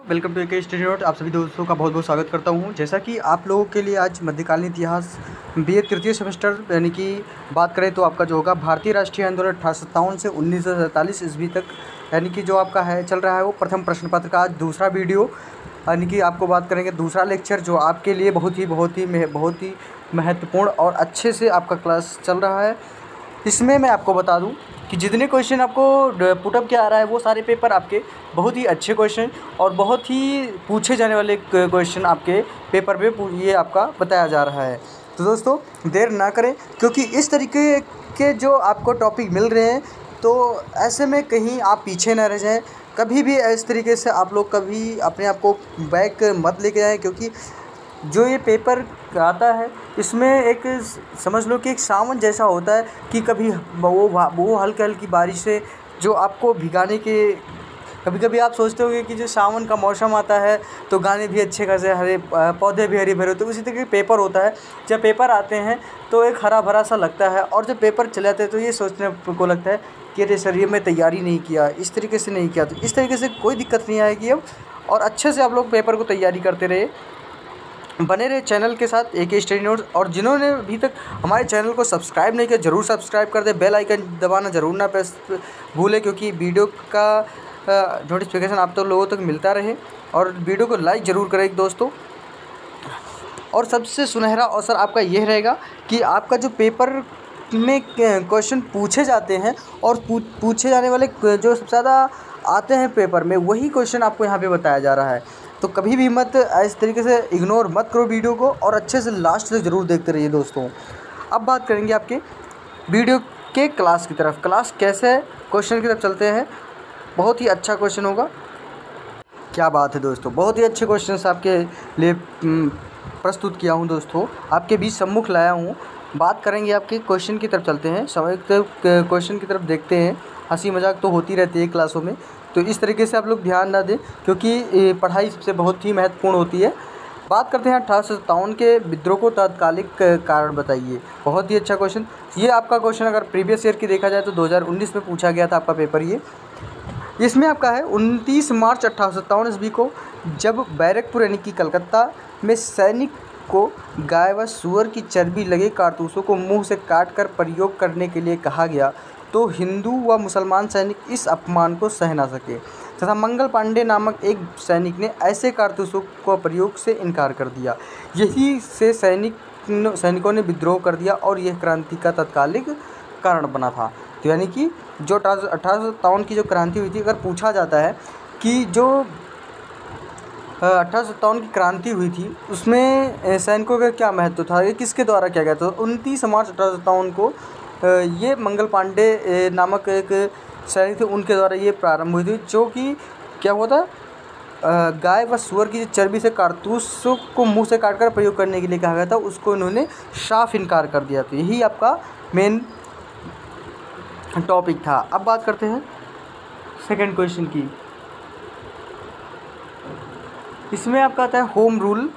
Welcome to के study note. आप सभी दोस्तों का बहुत बहुत स्वागत करता हूं। जैसा कि आप लोगों के लिए आज मध्यकालीन इतिहास बीए तृतीय सेमेस्टर यानी कि बात करें तो आपका जो होगा भारतीय राष्ट्रीय आंदोलन 1857 से 1947 ईस्वी तक यानी कि जो आपका है चल रहा है वो प्रथम प्रश्न पत्र का आज दूसरा वीडियो यानी कि आपको बात करेंगे दूसरा लेक्चर जो आपके लिए बहुत ही महत्वपूर्ण और अच्छे से आपका क्लास चल रहा है। इसमें मैं आपको बता दूं कि जितने क्वेश्चन आपको पुटअप के आ रहा है वो सारे पेपर आपके बहुत ही अच्छे क्वेश्चन और बहुत ही पूछे जाने वाले क्वेश्चन आपके पेपर पे ये आपका बताया जा रहा है। तो दोस्तों देर ना करें, क्योंकि इस तरीके के जो आपको टॉपिक मिल रहे हैं तो ऐसे में कहीं आप पीछे ना रह जाएं। कभी भी इस तरीके से आप लोग कभी अपने आप को बैक मत लेके आएँ, क्योंकि जो ये पेपर आता है इसमें एक समझ लो कि एक सावन जैसा होता है कि कभी वो हल्की हल्की बारिश से जो आपको भिगाने के, कभी कभी आप सोचते होंगे कि जो सावन का मौसम आता है तो गाने भी अच्छे खासे हरे, पौधे भी हरे भरे, तो उसी तरह के पेपर होता है। जब पेपर आते हैं तो एक हरा भरा सा लगता है और जब पेपर चले जाते हैं तो ये सोचने को लगता है कि अरे सर ये मैं तैयारी नहीं किया, इस तरीके से नहीं किया। तो इस तरीके से कोई दिक्कत नहीं आएगी अब, और अच्छे से आप लोग पेपर को तैयारी करते रहे, बने रहे चैनल के साथ AK स्टडी नोट्स। और जिन्होंने अभी तक हमारे चैनल को सब्सक्राइब नहीं किया ज़रूर सब्सक्राइब कर दे, बेल आइकन दबाना ज़रूर ना भूलें, क्योंकि वीडियो का नोटिफिकेशन आप तो लोगों तक मिलता रहे। और वीडियो को लाइक ज़रूर करें दोस्तों। और सबसे सुनहरा अवसर आपका यह रहेगा कि आपका जो पेपर में क्वेश्चन पूछे जाते हैं और पूछे जाने वाले जो सबसे ज़्यादा आते हैं पेपर में वही क्वेश्चन आपको यहाँ पे बताया जा रहा है। तो कभी भी मत इस तरीके से इग्नोर मत करो वीडियो को, और अच्छे से लास्ट तक ज़रूर देखते रहिए दोस्तों। अब बात करेंगे आपके वीडियो के क्लास की तरफ। क्लास कैसे है, क्वेश्चन की तरफ चलते हैं। बहुत ही अच्छा क्वेश्चन होगा, क्या बात है दोस्तों, बहुत ही अच्छे क्वेश्चन आपके लिए प्रस्तुत किया हूँ दोस्तों, आपके बीच सम्मुख लाया हूँ। बात करेंगे आपके क्वेश्चन की तरफ चलते हैं, समय क्वेश्चन की तरफ देखते हैं। हंसी मजाक तो होती रहती है क्लासों में, तो इस तरीके से आप लोग ध्यान ना दें, क्योंकि पढ़ाई सबसे बहुत ही महत्वपूर्ण होती है। बात करते हैं 1857 के विद्रोह को तात्कालिक कारण बताइए। बहुत ही अच्छा क्वेश्चन। ये आपका क्वेश्चन अगर प्रीवियस ईयर की देखा जाए तो 2019 में पूछा गया था आपका पेपर ये। इसमें आपका है 29 मार्च 1857 ईस्वी को जब बैरकपुर यानी कि कलकत्ता में सैनिक को गाय व सूअर की चर्बी लगे कारतूसों को मुंह से काट कर प्रयोग करने के लिए कहा गया, तो हिंदू व मुसलमान सैनिक इस अपमान को सह ना सके तथा मंगल पांडे नामक एक सैनिक ने ऐसे कारतूसों को प्रयोग से इनकार कर दिया। यही से सैनिकों ने विद्रोह कर दिया और यह क्रांति का तत्कालिक कारण बना था। तो यानी कि जो 1857 की जो क्रांति हुई थी, अगर पूछा जाता है कि जो 1857 की क्रांति हुई थी उसमें सैनिकों का क्या महत्व था, ये किसके द्वारा किया गया था। 29 मार्च 1857 को ये मंगल पांडे नामक एक सैनिक थे, उनके द्वारा ये प्रारंभ हुई थी, जो कि क्या हुआ था, गाय व सूअर की चर्बी से कारतूसों को मुंह से काटकर प्रयोग करने के लिए कहा गया था, उसको इन्होंने साफ इनकार कर दिया। तो यही आपका मेन टॉपिक था। अब बात करते हैं सेकंड क्वेश्चन की। इसमें आपका आता है होम रूल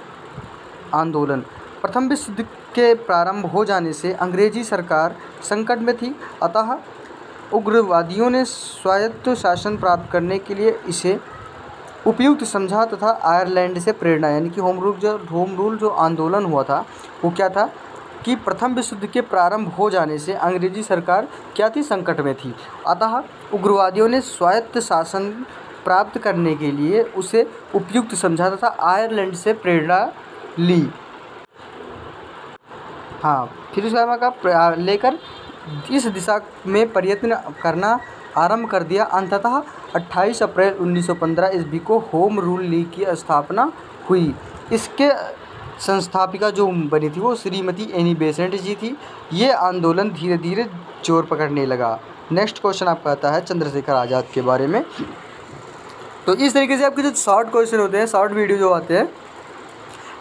आंदोलन। प्रथम विश्व युद्ध के प्रारंभ हो जाने से अंग्रेजी सरकार संकट में थी, अतः उग्रवादियों ने स्वायत्त शासन प्राप्त करने के लिए इसे उपयुक्त समझा तथा आयरलैंड से प्रेरणा, यानी कि होम रूल जो आंदोलन हुआ था वो क्या था कि प्रथम विश्व युद्ध के प्रारंभ हो जाने से अंग्रेजी सरकार क्या थी, संकट में थी, अतः उग्रवादियों ने स्वायत्त शासन प्राप्त करने के लिए उसे उपयुक्त समझा तथा आयरलैंड से प्रेरणा ली। हाँ, फिर उस का लेकर इस दिशा में प्रयत्न करना आरंभ कर दिया। अंततः 28 अप्रैल 1915 ईस्वी को होम रूल लीग की स्थापना हुई। इसके संस्थापिका जो बनी थी वो श्रीमती एनी बेसेंट जी थी। ये आंदोलन धीरे धीरे जोर पकड़ने लगा। नेक्स्ट क्वेश्चन आपका आता है चंद्रशेखर आज़ाद के बारे में। तो इस तरीके से आपके जो शॉर्ट क्वेश्चन होते हैं, शॉर्ट वीडियो जो आते हैं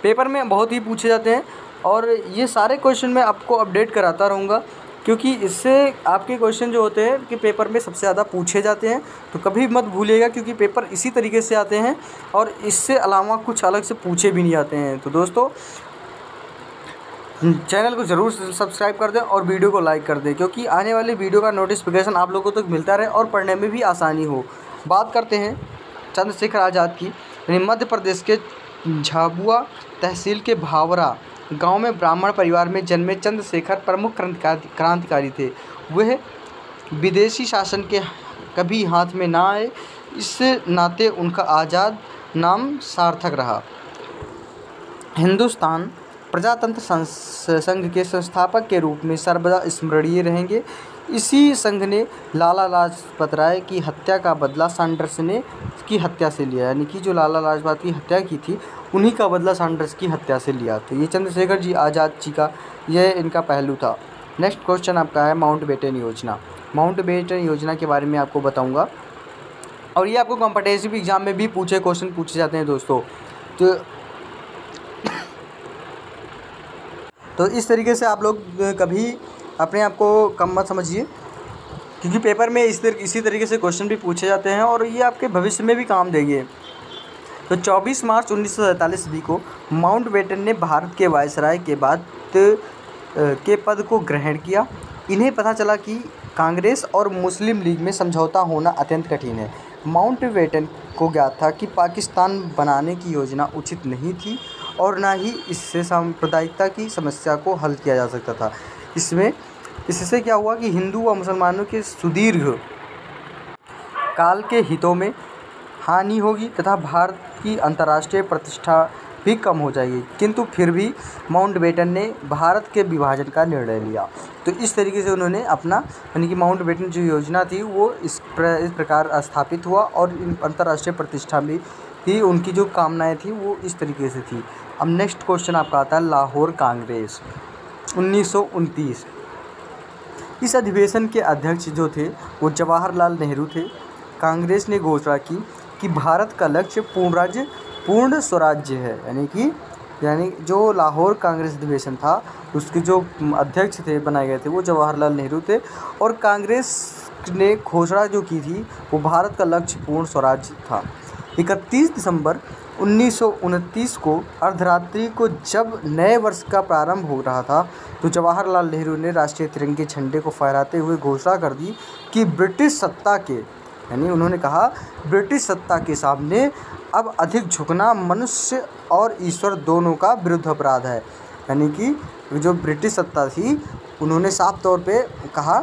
पेपर में बहुत ही पूछे जाते हैं, और ये सारे क्वेश्चन मैं आपको अपडेट कराता रहूँगा, क्योंकि इससे आपके क्वेश्चन जो होते हैं कि पेपर में सबसे ज़्यादा पूछे जाते हैं। तो कभी मत भूलिएगा, क्योंकि पेपर इसी तरीके से आते हैं और इससे अलावा कुछ अलग से पूछे भी नहीं जाते हैं। तो दोस्तों चैनल को ज़रूर सब्सक्राइब कर दें और वीडियो को लाइक कर दें, क्योंकि आने वाले वीडियो का नोटिफिकेशन आप लोगों तक मिलता रहे और पढ़ने में भी आसानी हो। बात करते हैं चंद्रशेखर आज़ाद की। यानी मध्य प्रदेश के झाबुआ तहसील के भावरा गांव में ब्राह्मण परिवार में जन्मे चंद्रशेखर प्रमुख क्रांतिकारी थे। वह विदेशी शासन के कभी हाथ में ना आए, इस नाते उनका आज़ाद नाम सार्थक रहा। हिंदुस्तान प्रजातंत्र संघ के संस्थापक के रूप में सर्वदा स्मरणीय रहेंगे। इसी संघ ने लाला लाजपत राय की हत्या का बदला सैंडर्स ने की हत्या से लिया, यानी कि जो लाला लाजपत की हत्या की थी उन्हीं का बदला सैंडर्स की हत्या से लिया। तो ये चंद्रशेखर जी आज़ाद जी का यह इनका पहलू था। नेक्स्ट क्वेश्चन आपका है माउंटबेटन योजना। माउंटबेटन योजना के बारे में आपको बताऊंगा और ये आपको कॉम्पिटिटिव एग्जाम में भी क्वेश्चन पूछे जाते हैं दोस्तों। तो इस तरीके से आप लोग कभी अपने आप को कम मत समझिए, क्योंकि पेपर में इसी तरीके से क्वेश्चन भी पूछे जाते हैं और ये आपके भविष्य में भी काम देंगे। तो 24 मार्च 1947 ईस्वी को माउंटबेटन ने भारत के वायसराय के पद को ग्रहण किया। इन्हें पता चला कि कांग्रेस और मुस्लिम लीग में समझौता होना अत्यंत कठिन है। माउंटबेटन को ज्ञात था कि पाकिस्तान बनाने की योजना उचित नहीं थी और न ही इससे सांप्रदायिकता की समस्या को हल किया जा सकता था। इससे क्या हुआ कि हिंदू व मुसलमानों के सुदीर्घ काल के हितों में हानि होगी तथा भारत की अंतर्राष्ट्रीय प्रतिष्ठा भी कम हो जाएगी। किंतु फिर भी माउंटबेटन ने भारत के विभाजन का निर्णय लिया। तो इस तरीके से उन्होंने अपना यानी कि माउंटबेटन जो योजना थी वो इस प्रकार स्थापित हुआ और अंतर्राष्ट्रीय प्रतिष्ठा में ही उनकी जो कामनाएं थी वो इस तरीके से थी। अब नेक्स्ट क्वेश्चन आपका आता है लाहौर कांग्रेस 1929। इस अधिवेशन के अध्यक्ष जो थे वो जवाहरलाल नेहरू थे। कांग्रेस ने घोषणा की कि भारत का लक्ष्य पूर्ण स्वराज्य है, यानी जो लाहौर कांग्रेस अधिवेशन था उसके जो अध्यक्ष थे बनाए गए थे वो जवाहरलाल नेहरू थे और कांग्रेस ने घोषणा जो की थी वो भारत का लक्ष्य पूर्ण स्वराज्य था। 31 दिसंबर 1929 को अर्धरात्रि को जब नए वर्ष का प्रारंभ हो रहा था तो जवाहरलाल नेहरू ने राष्ट्रीय तिरंगे झंडे को फहराते हुए घोषणा कर दी कि ब्रिटिश सत्ता के उन्होंने कहा ब्रिटिश सत्ता के सामने अब अधिक झुकना मनुष्य और ईश्वर दोनों का विरुद्ध अपराध है। यानी कि जो ब्रिटिश सत्ता थी उन्होंने साफ तौर पे कहा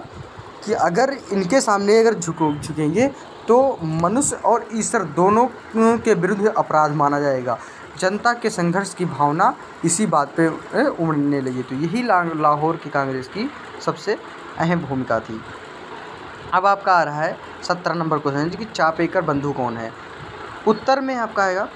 कि अगर इनके सामने अगर झुकेंगे तो मनुष्य और ईश्वर दोनों के विरुद्ध अपराध माना जाएगा। जनता के संघर्ष की भावना इसी बात पे उमड़ने लगी। तो यही लाहौर की कांग्रेस की सबसे अहम भूमिका थी। अब आपका आ रहा है 17 नंबर क्वेश्चन कि चापेकर बंधु कौन है। उत्तर में आपका आएगा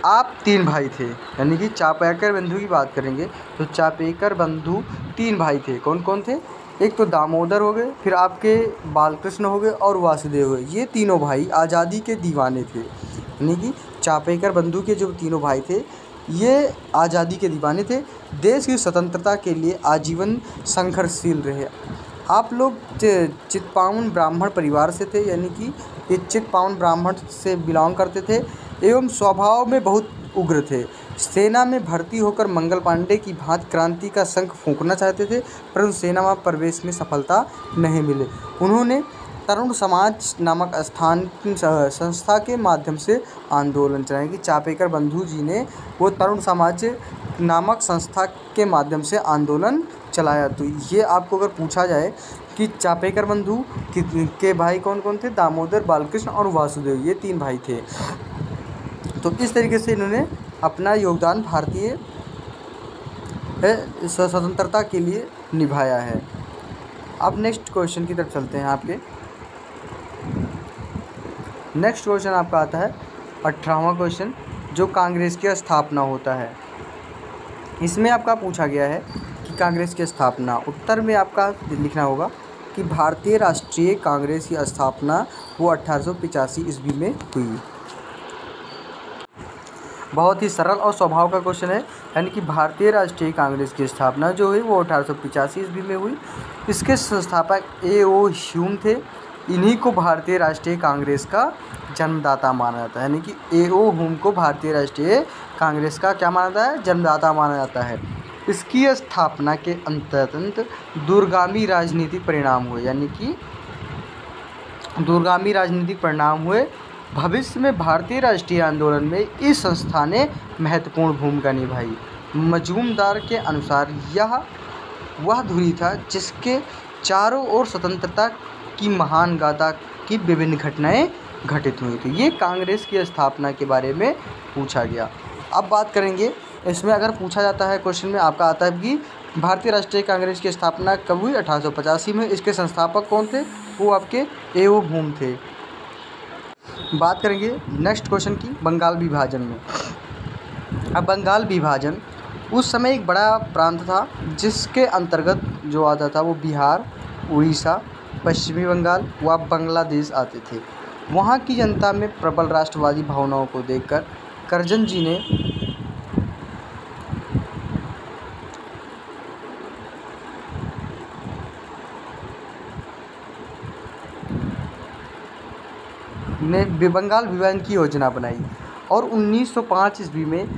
आप 3 भाई थे, यानी कि चापेकर बंधु की बात करेंगे तो चापेकर बंधु 3 भाई थे। कौन कौन थे? एक तो दामोदर हो गए, फिर आपके बालकृष्ण हो गए और वासुदेव हो गए। ये तीनों भाई आज़ादी के दीवाने थे, यानी कि चापेकर बंधु के जो तीनों भाई थे ये आज़ादी के दीवाने थे। देश की स्वतंत्रता के लिए आजीवन संघर्षशील रहे। आप लोग चित्पावन ब्राह्मण परिवार से थे, यानी कि ये चित्पावन ब्राह्मण से बिलोंग करते थे एवं स्वभाव में बहुत उग्र थे। सेना में भर्ती होकर मंगल पांडे की भांति क्रांति का शंख फूंकना चाहते थे, परंतु सेना में प्रवेश में सफलता नहीं मिले। उन्होंने तरुण समाज नामक संस्था के माध्यम से आंदोलन चलाया कि चापेकर बंधु जी ने वो तरुण समाज नामक संस्था के माध्यम से आंदोलन चलाया। तो ये आपको अगर पूछा जाए कि चापेकर बंधु के भाई कौन कौन थे, दामोदर, बालकृष्ण और वासुदेव, ये 3 भाई थे। तो इस तरीके से इन्होंने अपना योगदान भारतीय स्वतंत्रता के लिए निभाया है। अब नेक्स्ट क्वेश्चन की तरफ चलते हैं। आपके नेक्स्ट क्वेश्चन आपका आता है 18वां क्वेश्चन, जो कांग्रेस की स्थापना होता है। इसमें आपका पूछा गया है कि कांग्रेस की स्थापना, उत्तर में आपका लिखना होगा कि भारतीय राष्ट्रीय कांग्रेस की स्थापना वो 1885 ईस्वी में हुई। बहुत ही सरल और स्वभाव का क्वेश्चन है, यानी कि भारतीय राष्ट्रीय कांग्रेस की स्थापना जो हुई वो 1885 ईस्वी में हुई। इसके संस्थापक A.O. ह्यूम थे। इन्हीं को भारतीय राष्ट्रीय कांग्रेस का जन्मदाता माना जाता है, यानी कि A.O. ह्यूम को भारतीय राष्ट्रीय कांग्रेस का क्या माना जाता है, जन्मदाता माना जाता है। इसकी स्थापना के अंतर्गत दूरगामी राजनीतिक परिणाम हुए, यानी कि दूरगामी राजनीतिक परिणाम हुए भविष्य में भारतीय राष्ट्रीय आंदोलन में इस संस्था ने महत्वपूर्ण भूमिका निभाई। मजूमदार के अनुसार यह वह धुरी था जिसके चारों ओर स्वतंत्रता की महान गाथा की विभिन्न घटनाएं घटित हुई थी। ये कांग्रेस की स्थापना के बारे में पूछा गया। अब बात करेंगे, इसमें अगर पूछा जाता है क्वेश्चन में आपका आता है कि भारतीय राष्ट्रीय कांग्रेस की स्थापना कब हुई? 1885 में। इसके संस्थापक कौन थे? वो आपके ए.ओ. भूम थे। बात करेंगे नेक्स्ट क्वेश्चन की, बंगाल विभाजन में। अब बंगाल विभाजन उस समय एक बड़ा प्रांत था जिसके अंतर्गत जो आता था वो बिहार, उड़ीसा, पश्चिमी बंगाल व बांग्लादेश आते थे। वहाँ की जनता में प्रबल राष्ट्रवादी भावनाओं को देखकर करजन जी ने बंगाल विभाजन की योजना बनाई और 1905 ईस्वी में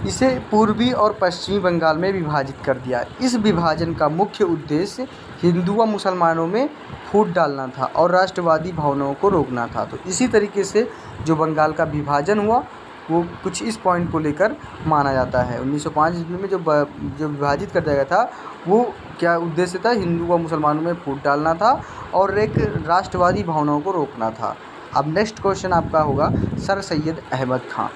इसे पूर्वी और पश्चिमी बंगाल में विभाजित कर दिया। इस विभाजन का मुख्य उद्देश्य हिंदू व मुसलमानों में फूट डालना था और राष्ट्रवादी भावनाओं को रोकना था। तो इसी तरीके से जो बंगाल का विभाजन हुआ वो कुछ इस पॉइंट को लेकर माना जाता है। 1905 ईस्वी में जो विभाजित कर दिया गया था वो क्या उद्देश्य था? हिंदू व मुसलमानों में फूट डालना था और एक राष्ट्रवादी भावनाओं को रोकना था। अब नेक्स्ट क्वेश्चन आपका होगा सर सैयद अहमद खां।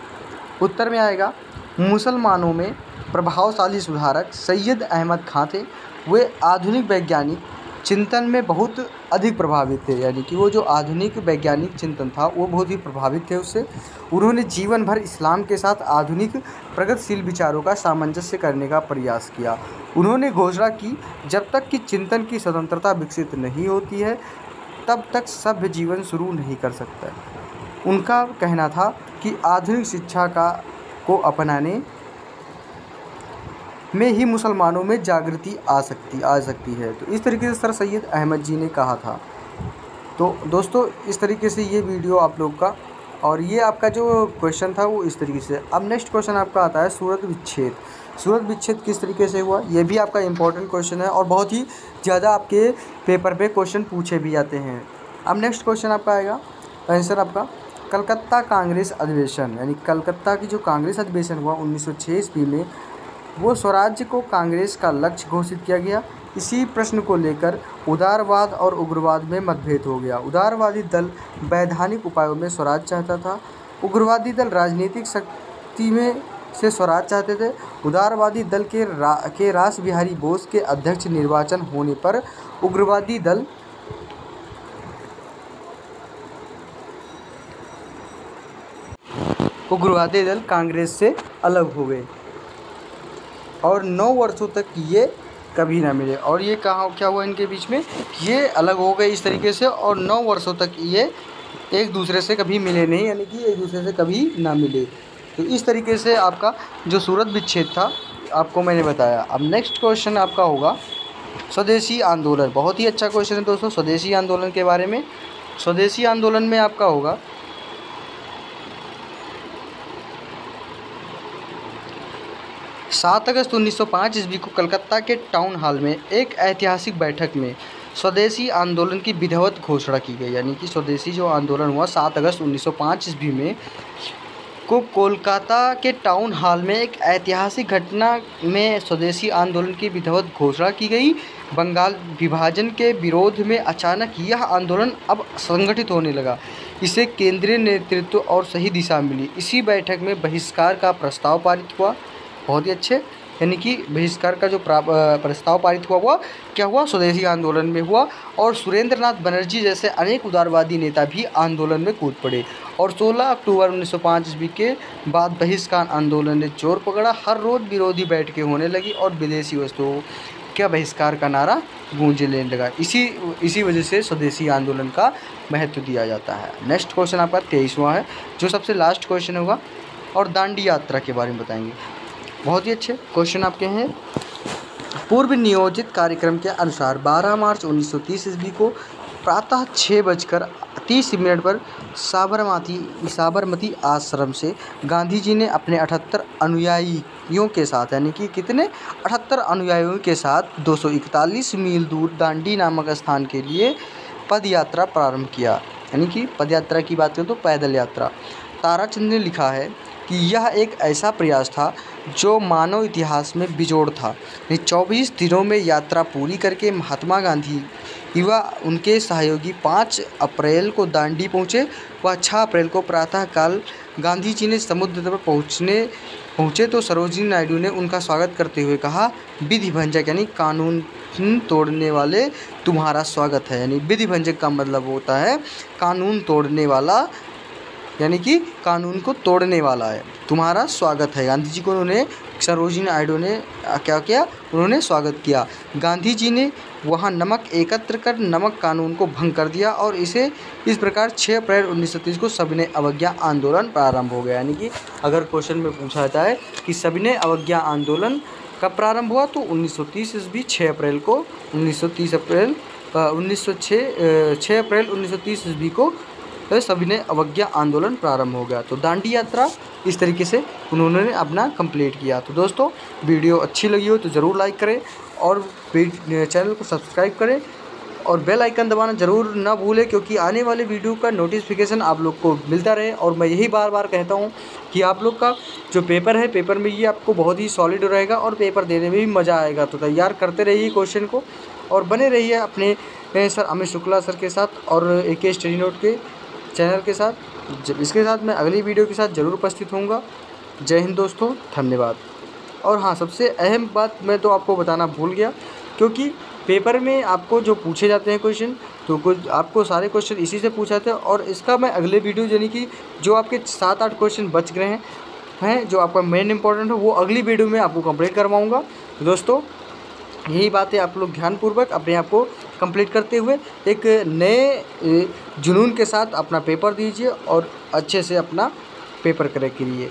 उत्तर में आएगा मुसलमानों में प्रभावशाली सुधारक सैयद अहमद खां थे। वे आधुनिक वैज्ञानिक चिंतन में बहुत अधिक प्रभावित थे, यानी कि वो जो आधुनिक वैज्ञानिक चिंतन था वो बहुत ही प्रभावित थे उससे। उन्होंने जीवन भर इस्लाम के साथ आधुनिक प्रगतिशील विचारों का सामंजस्य करने का प्रयास किया। उन्होंने घोषणा की, जब तक कि चिंतन की स्वतंत्रता विकसित नहीं होती है तब तक सभ्य जीवन शुरू नहीं कर सकता। उनका कहना था कि आधुनिक शिक्षा को अपनाने में ही मुसलमानों में जागृति आ सकती है। तो इस तरीके से सर सैयद अहमद जी ने कहा था। तो दोस्तों इस तरीके से ये वीडियो आप लोग का और ये आपका जो क्वेश्चन था वो इस तरीके से। अब नेक्स्ट क्वेश्चन आपका आता है सूरत विच्छेद। सूरत विच्छेद किस तरीके से हुआ? ये भी आपका इम्पोर्टेंट क्वेश्चन है और बहुत ही ज़्यादा आपके पेपर पे क्वेश्चन पूछे भी जाते हैं। अब नेक्स्ट क्वेश्चन आपका आएगा, आंसर आपका कलकत्ता कांग्रेस अधिवेशन, यानी कलकत्ता की जो कांग्रेस अधिवेशन हुआ 1906 ईस्वी में, वो स्वराज्य को कांग्रेस का लक्ष्य घोषित किया गया। इसी प्रश्न को लेकर उदारवाद और उग्रवाद में मतभेद हो गया। उदारवादी दल वैधानिक उपायों में स्वराज चाहता था, उग्रवादी दल राजनीतिक शक्ति में से स्वराज चाहते थे। उदारवादी दल के रास बिहारी बोस के अध्यक्ष निर्वाचन होने पर उग्रवादी दल कांग्रेस से अलग हो गए और 9 वर्षों तक ये कभी ना मिले। और ये क्या हुआ इनके बीच में? ये अलग हो गए इस तरीके से और 9 वर्षों तक ये एक दूसरे से कभी मिले नहीं, यानी कि एक दूसरे से कभी ना मिले। तो इस तरीके से आपका जो सूरत विच्छेद था आपको मैंने बताया। अब नेक्स्ट क्वेश्चन आपका होगा स्वदेशी आंदोलन। बहुत ही अच्छा क्वेश्चन है दोस्तों स्वदेशी आंदोलन के बारे में। स्वदेशी आंदोलन में आपका होगा 7 अगस्त 1905 ईस्वी को कलकत्ता के टाउन हॉल में एक ऐतिहासिक बैठक में स्वदेशी आंदोलन की विधिवत घोषणा की गई। यानी कि स्वदेशी जो आंदोलन हुआ 7 अगस्त 1905 ईस्वी में को कोलकाता के टाउन हॉल में एक ऐतिहासिक घटना में स्वदेशी आंदोलन की विधिवत घोषणा की गई। बंगाल विभाजन के विरोध में अचानक यह आंदोलन अब संगठित होने लगा। इसे केंद्रीय नेतृत्व और सही दिशा मिली। इसी बैठक में बहिष्कार का प्रस्ताव पारित हुआ। बहुत ही अच्छे, यानी कि बहिष्कार का जो प्रस्ताव पारित हुआ वो क्या हुआ? स्वदेशी आंदोलन में हुआ। और सुरेंद्र नाथ बनर्जी जैसे अनेक उदारवादी नेता भी आंदोलन में कूद पड़े और 16 अक्टूबर 1905 ईस्वी के बाद बहिष्कार आंदोलन ने जोर पकड़ा। हर रोज़ विरोधी बैठकें होने लगी और विदेशी वस्तुओं का बहिष्कार का नारा गूंजने लगा। इसी वजह से स्वदेशी आंदोलन का महत्व दिया जाता है। नेक्स्ट क्वेश्चन आपका 23वां है जो सबसे लास्ट क्वेश्चन होगा और दांडी यात्रा के बारे में बताएंगे। बहुत ही अच्छे क्वेश्चन आपके हैं। पूर्व नियोजित कार्यक्रम के अनुसार 12 मार्च 1930 ईस्वी को प्रातः 6:30 पर साबरमती आश्रम से गांधी जी ने अपने 78 अनुयायियों के साथ, यानी कि कितने 78 अनुयायियों के साथ 241 मील दूर दांडी नामक स्थान के लिए पद यात्रा प्रारंभ किया। यानी कि पद यात्रा की बात करें तो पैदल यात्रा। ताराचंद ने लिखा है कि यह एक ऐसा प्रयास था जो मानव इतिहास में बिजोड़ था। 24 दिनों में यात्रा पूरी करके महात्मा गांधी व उनके सहयोगी 5 अप्रैल को दांडी पहुँचे व 6 अप्रैल को प्रातःकाल गांधी जी ने समुद्र तट पर पहुँचे तो सरोजिनी नायडू ने उनका स्वागत करते हुए कहा, विधि भंजक यानी कानून तोड़ने वाले तुम्हारा स्वागत है। यानी विधि भंजक का मतलब होता है कानून तोड़ने वाला, यानी कि कानून को तोड़ने वाला है, तुम्हारा स्वागत है। गांधी जी को उन्होंने सरोजिनी नायडू ने क्या किया, उन्होंने स्वागत किया। गांधी जी ने वहाँ नमक एकत्र कर नमक कानून को भंग कर दिया और इसे इस प्रकार 6 अप्रैल 1930 को सविनय अवज्ञा आंदोलन प्रारंभ हो गया। यानी कि अगर क्वेश्चन में पूछा जाता है कि सविनय अवज्ञा आंदोलन कब प्रारंभ हुआ तो 1930 ईस्वी 6 अप्रैल को 6 अप्रैल 1930 ईस्वी को सविनय अवज्ञा आंदोलन प्रारंभ हो गया। तो दांडी यात्रा इस तरीके से उन्होंने अपना कंप्लीट किया। तो दोस्तों वीडियो अच्छी लगी हो तो ज़रूर लाइक करें और चैनल को सब्सक्राइब करें और बेल आइकन दबाना ज़रूर ना भूलें, क्योंकि आने वाले वीडियो का नोटिफिकेशन आप लोग को मिलता रहे। और मैं यही बार बार कहता हूँ कि आप लोग का जो पेपर है, पेपर में ये आपको बहुत ही सॉलिड रहेगा और पेपर देने में भी मज़ा आएगा। तो तैयार करते रहिए क्वेश्चन को और बने रहिए अपने सर अमित शुक्ला सर के साथ और AK स्टडी नोट के चैनल के साथ। इसके साथ मैं अगली वीडियो के साथ ज़रूर उपस्थित होऊंगा। जय हिंद दोस्तों, धन्यवाद। और हाँ, सबसे अहम बात मैं तो आपको बताना भूल गया, क्योंकि पेपर में आपको जो पूछे जाते हैं क्वेश्चन, तो कुछ आपको सारे क्वेश्चन इसी से पूछे जाते हैं और इसका मैं अगले वीडियो यानी कि जो आपके 7-8 क्वेश्चन बच गए हैं जो आपका मेन इंपॉर्टेंट है, वो अगली वीडियो में आपको कंप्लीट करवाऊँगा। दोस्तों यही बात है, आप लोग ध्यानपूर्वक अपने आप को कंप्लीट करते हुए एक नए जुनून के साथ अपना पेपर दीजिए और अच्छे से अपना पेपर करें करिए।